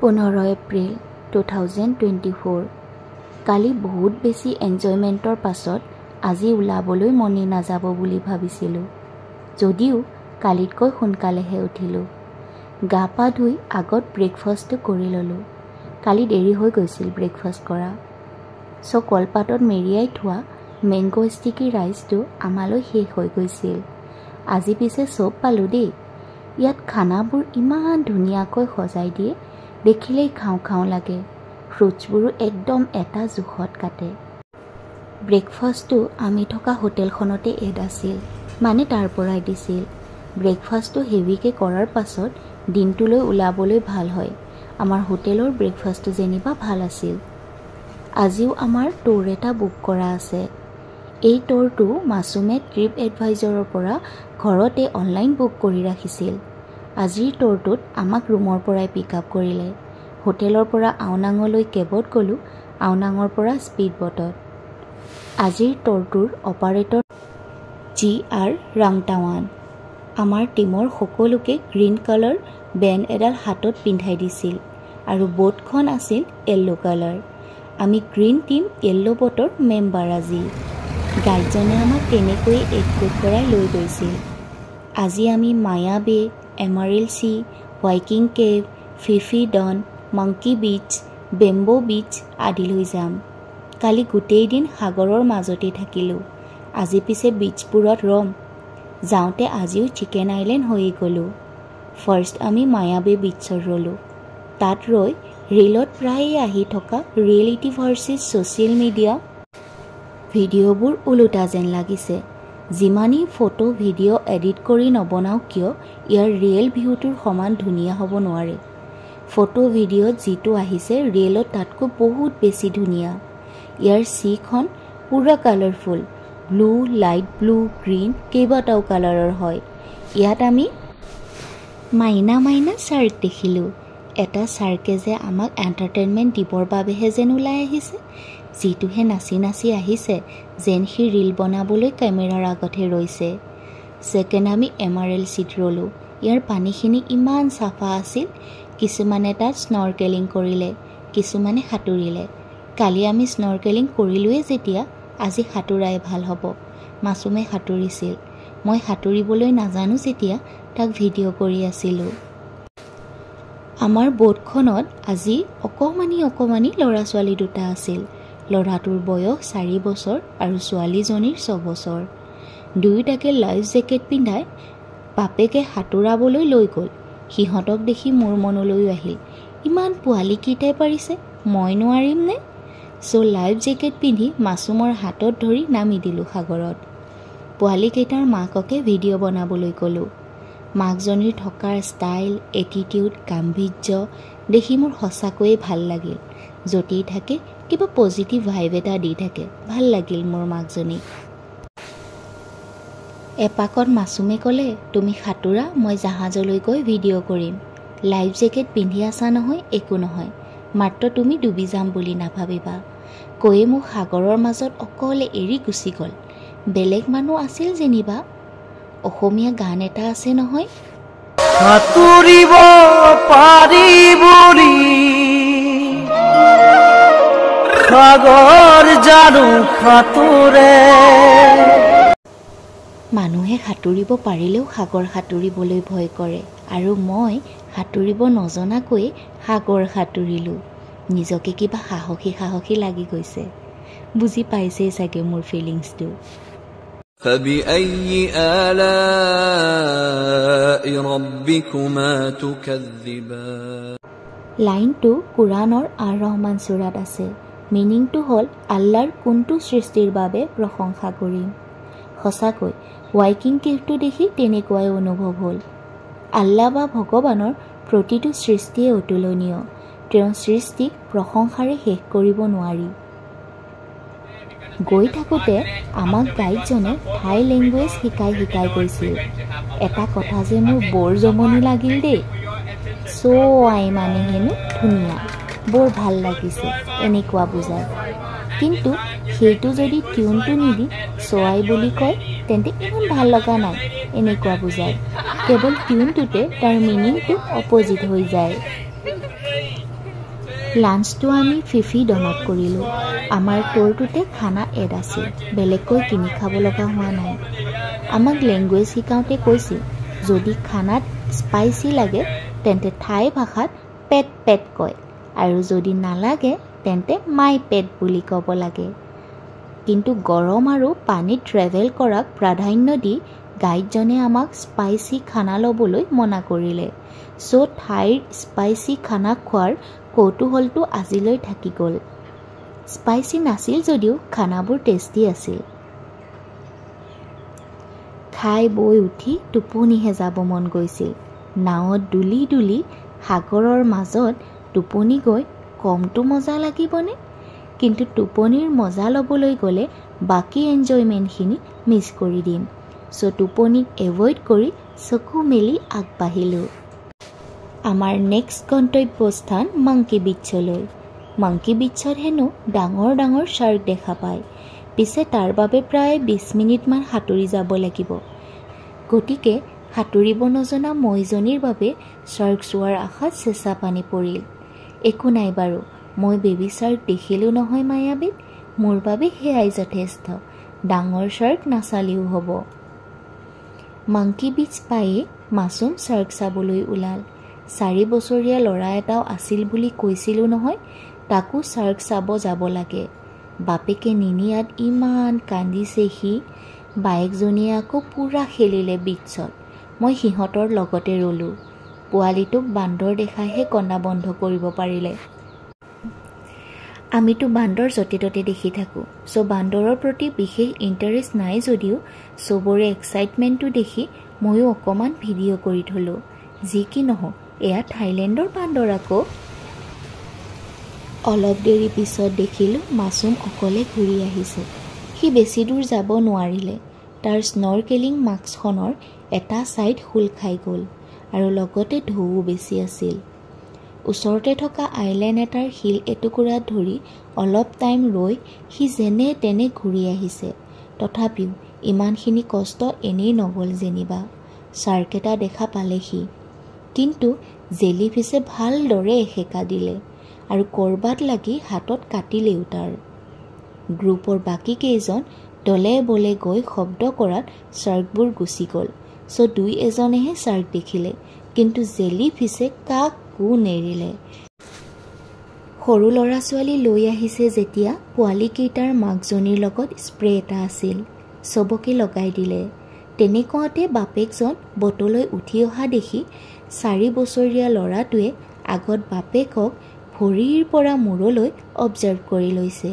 15 এপ্ৰিল 2024 কালি বহুত বেছি এনজয়মেণ্টৰ পাছত আজি ওলাবলৈ মনে নাযাব বুলি ভাবিছিলোঁ যদিও কালিতকৈ সোনকালেহে উঠিলোঁ গা পা ধুই আগত ব্ৰেকফাষ্টটো কৰি ল'লোঁ কালি দেৰি হৈ গৈছিল ব্ৰেকফাষ্ট কৰা কলপাতত মেৰিয়াই থোৱা মেংগো ষ্টিকি ৰাইচটো আমালৈ শেষ হৈ গৈছিল আজি পিছে চব পালোঁ দেই ইয়াত খানাবোৰ ইমান ধুনীয়াকৈ সজাই দিয়ে দেখিলেই খাওঁ খাওঁ লাগে ফ্ৰুটছবোৰো একদম এটা জোখত কাটে ব্ৰেকফাষ্টটো আমি থকা হোটেলখনতে এড আছিল মানে তাৰ পৰাই দিছিল ব্ৰেকফাষ্টটো হেভিকৈ কৰাৰ পাছত দিনটোলৈ ওলাবলৈ ভাল হয় আমাৰ হোটেলৰ ব্ৰেকফাষ্টটো যেনিবা ভাল আছিল আজিও আমাৰ টুৰ এটা বুক কৰা আছে এই টুৰটো মাছুমে ট্ৰিপ এডভাইজৰৰ পৰা ঘৰতে অনলাইন বুক কৰি ৰাখিছিল আজিৰ টুৰটোত আমাক ৰুমৰ পৰাই পিক আপ কৰিলে হোটেলৰ পৰা আওনাঙলৈ কেবত গ'লোঁ আওনাঙৰ পৰা স্পীড বটত আজিৰ টুৰটোৰ অপাৰেটৰ GR ৰাংটাৱান আমাৰ টিমৰ সকলোকে গ্ৰীণ কালাৰ বেণ্ড এডাল হাতত পিন্ধাই দিছিল আৰু বোটখন আছিল য়েল্লো কালাৰ আমি গ্ৰীণ টিম য়েল্লো বটৰ মেম্বাৰ আজি গাইডজনে আমাক তেনেকৈয়ে একগোট কৰাই লৈ গৈছিল আজি আমি মায়া বে এমাৰেল্ড চি ৱাইকিং Cave Phi Phi Don Monkey Beach Bamboo Beach আদিলৈ যাম কালি গোটেই দিন সাগৰৰ মাজতে থাকিলোঁ আজি পিছে বিচবোৰত ৰম যাওঁতে আজিও চিকেন আইলেণ্ড হৈ গ'লোঁ ফাৰ্ষ্ট আমি মায়াবে বিচত ৰ'লোঁ তাত ৰৈ ৰীলত প্ৰায়ে আহি থকা ৰিয়েলিটি ভাৰ্চেছ ছ'চিয়েল মিডিয়া ভিডিঅ'বোৰ ওলোটা যেন লাগিছে যিমানেই ফটো ভিডিঅ' এডিট কৰি নবনাওঁ কিয় ইয়াৰ ৰিয়েল ভিউটোৰ সমান ধুনীয়া হ'ব নোৱাৰে ফটো ভিডিঅ'ত যিটো আহিছে ৰিয়েলত তাতকৈ বহুত বেছি ধুনীয়া ইয়াৰ চিখন পুৰা colourful blue light blue green কেইবাটাও কালাৰৰ হয় ইয়াত আমি মাইনা শ্বাৰ্ক দেখিলোঁ এটা শ্বাৰ্কে যে আমাক এণ্টাৰটেইনমেণ্ট দিবৰ বাবেহে যেন ওলাই আহিছে যিটোহে নাচি নাচি আহিছে যেন সি ৰীল বনাবলৈ কেমেৰাৰ আগতহে ৰৈছে ছেকেণ্ড আমি এমাৰেল্ড চিত ৰ'লোঁ ইয়াৰ পানীখিনি ইমান চাফা আছিল কিছুমানে তাত স্নৰ্কেলিং কৰিলে কিছুমানে সাঁতুৰিলে কালি আমি স্নৰ্কেলিং কৰিলোঁৱে যেতিয়া আজি সাঁতুৰাই ভাল হ'ব মাছুমে সাঁতুৰিছিল মই সাঁতুৰিবলৈ নাজানো যেতিয়া তাক ভিডিঅ' কৰি আছিলোঁ আমাৰ বোটখনত আজি অকণমানি ল'ৰা ছোৱালী দুটা আছিল ল'ৰাটোৰ বয়স 4 বছৰ আৰু ছোৱালীজনীৰ 6 বছৰ দুয়োটাকে লাইফ জেকেট পিন্ধাই বাপেকে সাঁতুৰাবলৈ লৈ গ'ল সিহঁতক দেখি মোৰ মনলৈও আহিল ইমান পোৱালীকেইটাই পাৰিছে মই নোৱাৰিমনে লাইফ জেকেট পিন্ধি মাছুমৰ হাতত ধৰি নামি দিলোঁ সাগৰত পোৱালীকেইটাৰ মাককে ভিডিঅ' বনাবলৈ ক'লোঁ মাকজনীৰ থকাৰ ষ্টাইল এটিটিউড গাম্ভীৰ্য দেখি মোৰ সঁচাকৈয়ে ভাল লাগিল য'তেই থাকে কিবা পজিটিভ ভাইব এটা দি থাকে ভাল লাগিল মোৰ মাকজনী এপাকত মাছুমে ক'লে তুমি সাঁতোৰা মই জাহাজলৈ গৈ ভিডিঅ' কৰিম লাইফ জেকেট পিন্ধি আছা নহয় একো নহয় মাত্ৰ তুমি ডুবি যাম বুলি নাভাবিবা কৈয়ে মোক সাগৰৰ মাজত অকলে এৰি গুচি গ'ল বেলেগ মানুহ আছিল যেনিবা অসমীয়া গান এটা আছে নহয় সাঁতুৰিব পাৰি বুলি সাগৰ জানো সাঁতোৰে মানুহে সাঁতুৰিব পাৰিলেও সাগৰ সাঁতুৰিবলৈ ভয় কৰে আৰু মই সাঁতুৰিব নজনাকৈ সাগৰ সাঁতুৰিলোঁ নিজকে কিবা সাহসী লাগি গৈছে বুজি পাইছেই চাগে মোৰ ফিলিংছটো فبأي آلاء ربكما تكذبان লাইনটো কুৰাণৰ আৰ ৰহমান সূৰাত আছে মিনিংটো হ'ল আল্লাহৰ কোনটো সৃষ্টিৰ বাবে প্ৰশংসা কৰিম সঁচাকৈ ৱাইকিং কেভটো দেখি তেনেকুৱাই অনুভৱ হ'ল আল্লাহ বা ভগৱানৰ প্ৰতিটো সৃষ্টিয়ে অতুলনীয় তেওঁৰ সৃষ্টিক প্ৰশংসাৰে শেষ কৰিব নোৱাৰি গৈ থাকোঁতে আমাক গাইডজনে থাই লেংগুৱেজ শিকাই গৈছিল এটা কথা যে মোৰ বৰ জমনি লাগিল দেই আই মানে হেনো ধুনীয়া বৰ ভাল লাগিছে এনেকুৱা বুজায় কিন্তু সেইটো যদি টিউনটো নিদি আই বুলি কয় তেন্তে ইমান ভাল লগা নাই এনেকুৱা বুজায় কেৱল টিউনটোতে তাৰ মিনিংটো অপজিট হৈ যায় লাঞ্চটো আমি ফিফি ডনত কৰিলোঁ। আমাৰ ট'ৰটোতে খানা এড আছিল, বেলেগকৈ কিনি খাব লগা হোৱা নাই। আমাক লেংগুৱেজ শিকাওঁতে কৈছিল যদি খানাত স্পাইচি লাগে তেন্তে থাই ভাষাত পেট পেট কয়, আৰু যদি নালাগে তেন্তে মাই পেট বুলি ক'ব লাগে। কিন্তু গৰম আৰু পানীত ট্ৰেভেল কৰাক প্ৰাধান্য দি গাইডজনে আমাক স্পাইচি খানা ল'বলৈ মনা কৰিলে। চ' থাইৰ স্পাইচি খানা খোৱাৰ কৌতূহলটো আজিলৈ থাকি গ'ল। স্পাইচি নাছিল যদিও খানাবোৰ টেষ্টি আছিল। খাই বৈ উঠি টোপনিহে যাব মন গৈছিল। নাৱত দুলি দুলি সাগৰৰ মাজত টোপনি গৈ কমটো মজা লাগিবনে? কিন্তু টোপনিৰ মজা ল'বলৈ গ'লে বাকী এনজয়মেণ্টখিনি মিছ কৰি দিম। চ' টোপনিক এভইড কৰি চকু মেলি আগবাঢ়িলোঁ। আমাৰ নেক্সট গন্তব্যস্থান মাংকি বিচলৈ। মাংকি বিচত হেনো ডাঙৰ ডাঙৰ শ্বাৰ্ক দেখা পায়। পিছে তাৰ বাবে প্ৰায় 20 মিনিটমান সাঁতুৰি যাব লাগিব। গতিকে সাঁতুৰিব নজনা মইজনীৰ বাবে শ্বাৰ্ক চোৱাৰ আশাত চেঁচা পানী পৰিল। একো নাই বাৰু, মই বেবী শ্বাৰ্ক দেখিলোঁ নহয় মায়াবীত, মোৰ বাবে সেয়াই যথেষ্ট। ডাঙৰ শ্বাৰ্ক নাচালেও হ'ব। মাংকি বিচ পায়ে মাছুম শ্বাৰ্ক চাবলৈ ওলাল। 4 বছৰীয়া ল'ৰা এটাও আছিল বুলি কৈছিলোঁ নহয়, তাকো শ্বাৰ্ক চাব যাব লাগে। বাপেকে নিনিয়াত ইমান কান্দিছে সি। বায়েকজনীয়ে আকৌ পূৰা খেলিলে বিচত। মই সিহঁতৰ লগতে ৰ'লোঁ। পোৱালিটোক বান্দৰ দেখাইহে কন্দা বন্ধ কৰিব পাৰিলে। আমিতো বান্দৰ য'তে ত'তে দেখি থাকোঁ, চ' বান্দৰৰ প্ৰতি বিশেষ ইণ্টাৰেষ্ট নাই যদিও চবৰে এক্সাইটমেণ্টটো দেখি ময়ো অকণমান ভিডিঅ' কৰি থলোঁ। যি কি নহওক, এয়া থাইলেণ্ডৰ বান্দৰ আকৌ। অলপ দেৰি পিছত দেখিলোঁ মাছুম অকলে ঘূৰি আহিছে। সি বেছি দূৰ যাব নোৱাৰিলে। তাৰ স্নৰ্কেলিং মাস্কখনৰ এটা ছাইড খোল খাই গ'ল আৰু লগতে ঢৌও বেছি আছিল। ওচৰতে থকা আইলেণ্ড এটাৰ শিল এটুকুৰাত ধৰি অলপ টাইম ৰৈ সি যেনে তেনে ঘূৰি আহিছে। তথাপিও ইমানখিনি কষ্ট এনেই নগ'ল যেনিবা। শ্বাৰ্ক এটা দেখা পালে সি, কিন্তু জেলিফিছে ভালদৰে এসেকা দিলে আৰু ক'ৰবাত লাগি হাতত কাটিলেও তাৰ। গ্ৰুপৰ বাকী কেইজন দলে বলে গৈ শব্দ কৰাত শ্বাৰ্কবোৰ গুচি গ'ল। চ' 2-এজনেহে শ্বাৰ্ক দেখিলে, কিন্তু জেলিফিছে কাকো নেৰিলে। সৰু ল'ৰা ছোৱালী লৈ আহিছে যেতিয়া পোৱালীকেইটাৰ মাকজনীৰ লগত স্প্ৰে এটা আছিল, চবকে লগাই দিলে। তেনেকুৱাতে বাপেকজন বটলৈ উঠি অহা দেখি 4 বছৰীয়া ল'ৰাটোৱে আগত বাপেকক ভৰিৰ পৰা মূৰলৈ অবজাৰ্ভ কৰি লৈছে।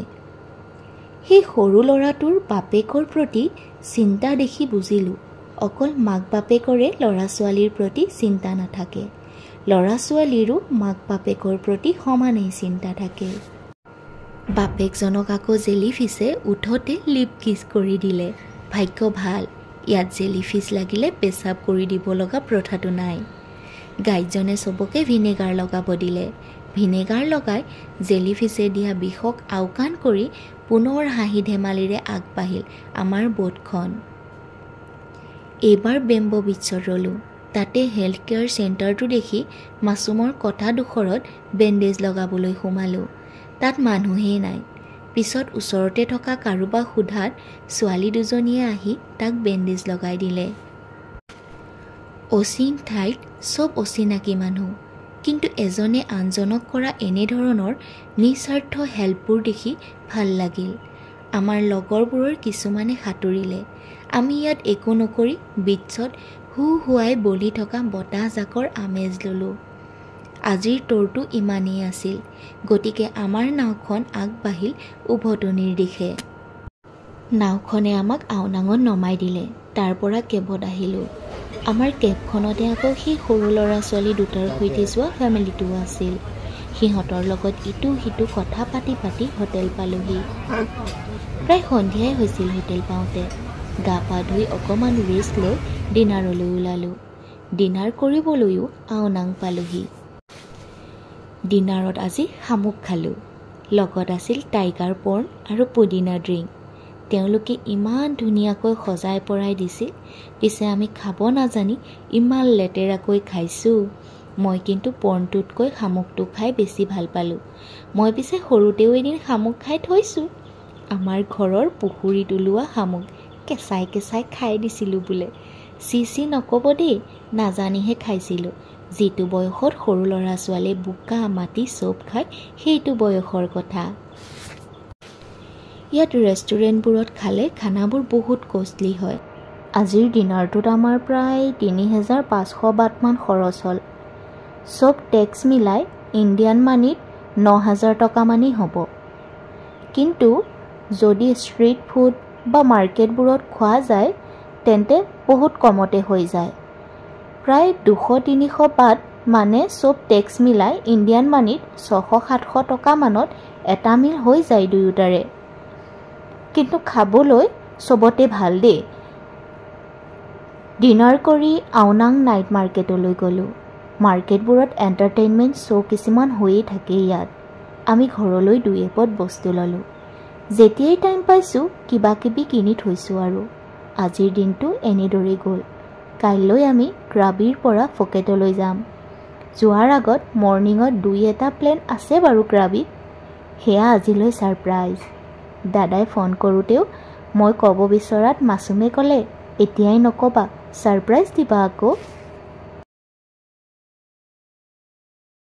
সেই সৰু ল'ৰাটোৰ বাপেকৰ প্ৰতি চিন্তা দেখি বুজিলোঁ অকল মাক বাপেকৰে ল'ৰা ছোৱালীৰ প্ৰতি চিন্তা নাথাকে, ল'ৰা ছোৱালীৰো মাক বাপেকৰ প্ৰতি সমানেই চিন্তা থাকে। বাপেকজনক আকৌ জেলিফিছে উঠতে লিপ কিছ কৰি দিলে। ভাগ্য ভাল, ইয়াত জেলিফিছ লাগিলে পেচাব কৰি দিব লগা প্ৰথাটো নাই। গাইডজনে চবকে ভিনেগাৰ লগাব দিলে। ভিনেগাৰ লগাই জেলিফিছে দিয়া বিষক আওকাণ কৰি পুনৰ হাঁহি ধেমালিৰে আগবাঢ়িল আমাৰ বোটখন। এইবাৰ বেম্বো বিচত ৰ'লোঁ। তাতে হেল্থ কেয়াৰ চেণ্টাৰটো দেখি মাছুমৰ কটা ডোখৰত বেণ্ডেজ লগাবলৈ সোমালোঁ। তাত মানুহেই নাই। পিছত ওচৰতে থকা কাৰোবাক সোধাত ছোৱালী দুজনীয়ে আহি তাক বেণ্ডেজ লগাই দিলে। অচিন ঠাইত চব অচিনাকি মানুহ, কিন্তু এজনে আনজনক কৰা এনেধৰণৰ নিস্বাৰ্থ হেল্পবোৰ দেখি ভাল লাগিল। আমাৰ লগৰবোৰৰ কিছুমানে সাঁতুৰিলে। আমি ইয়াত একো নকৰি বিচত হুৱাই বলি থকা বতাহজাকৰ আমেজ ল'লোঁ। আজিৰ ট'ৰটো ইমানেই আছিল, গতিকে আমাৰ নাওখন আগবাঢ়িল উভটনিৰ দিশে। নাওখনে আমাক আওনাঙত নমাই দিলে। তাৰ পৰা কেবত আহিলোঁ। আমাৰ কেবখনতে আকৌ সেই সৰু ল'ৰা ছোৱালী দুটাৰ সৈতে যোৱা ফেমিলিটোও আছিল। সিহঁতৰ লগত ইটো সিটো কথা পাতি পাতি হোটেল পালোহি। প্ৰায় সন্ধিয়াই হৈছিল হোটেল পাওঁতে। গা পা ধুই অকণমান ৰেষ্ট লৈ ডিনাৰলৈ ওলালোঁ। ডিনাৰ কৰিবলৈও আওনাং পালোহি। ডিনাৰত আজি শামুক খালোঁ। লগত আছিল টাইগাৰ পৰ্ণ আৰু পুদিনা ড্ৰিংক। তেওঁলোকে ইমান ধুনীয়াকৈ সজাই পৰাই দিছিল। পিছে আমি খাব নাজানি ইমান লেতেৰাকৈ খাইছোঁ। মই কিন্তু পৰ্ণটোতকৈ শামুকটো খাই বেছি ভাল পালোঁ। মই পিছে সৰুতেও এদিন শামুক খাই থৈছোঁ। আমাৰ ঘৰৰ পুখুৰীত ওলোৱা শামুক কেঁচাই কেঁচাই খাই দিছিলোঁ বোলে। চি নক'ব দেই, নাজানিহে খাইছিলোঁ। যিটো বয়সত সৰু ল'ৰা ছোৱালীয়ে বোকা মাটি চব খায় সেইটো বয়সৰ কথা। ইয়াত ৰেষ্টুৰেণ্টবোৰত খালে খানাবোৰ বহুত কষ্টলি হয়। আজিৰ ডিনাৰটোত আমাৰ প্ৰায় ৩,৫০০ বাটমান খৰচ হ'ল। চব টেক্স মিলাই ইণ্ডিয়ান মানিত ৯,০০০ টকামানেই হ'ব। কিন্তু যদি ষ্ট্ৰীট ফুড বা মাৰ্কেটবোৰত খোৱা যায় তেন্তে বহুত কমতে হৈ যায়। প্ৰায় ২০০-৩০০ বাট মানে চব টেক্স মিলাই ইণ্ডিয়ান মানিত ৬০০-৭০০ টকামানত এটা মিল হৈ যায় দুয়োটাৰে। কিন্তু খাবলৈ চবতে ভাল দেই। ডিনাৰ কৰি আওনাং নাইট মাৰ্কেটলৈ গ'লোঁ। মাৰ্কেটবোৰত এণ্টাৰটেইনমেণ্ট শ্ব' কিছুমান হৈয়ে থাকে ইয়াত। আমি ঘৰলৈ ২ এপদ বস্তু ল'লোঁ। যেতিয়াই টাইম পাইছোঁ কিবা কিবি কিনি থৈছোঁ আৰু। আজিৰ দিনটো এনেদৰেই গ'ল। কাইলৈ আমি ক্ৰাবিৰ পৰা ফকেটলৈ যাম। যোৱাৰ আগত মৰ্ণিঙত ২-এটা প্লেন আছে বাৰু ক্ৰাবিত। সেয়া আজিলৈ ছাৰপ্ৰাইজ। দাদাই ফোন কৰোঁতেও মই ক'ব বিচৰাত মাছুমে ক'লে, এতিয়াই নক'বা, ছাৰপ্ৰাইজ দিবা আকৌ।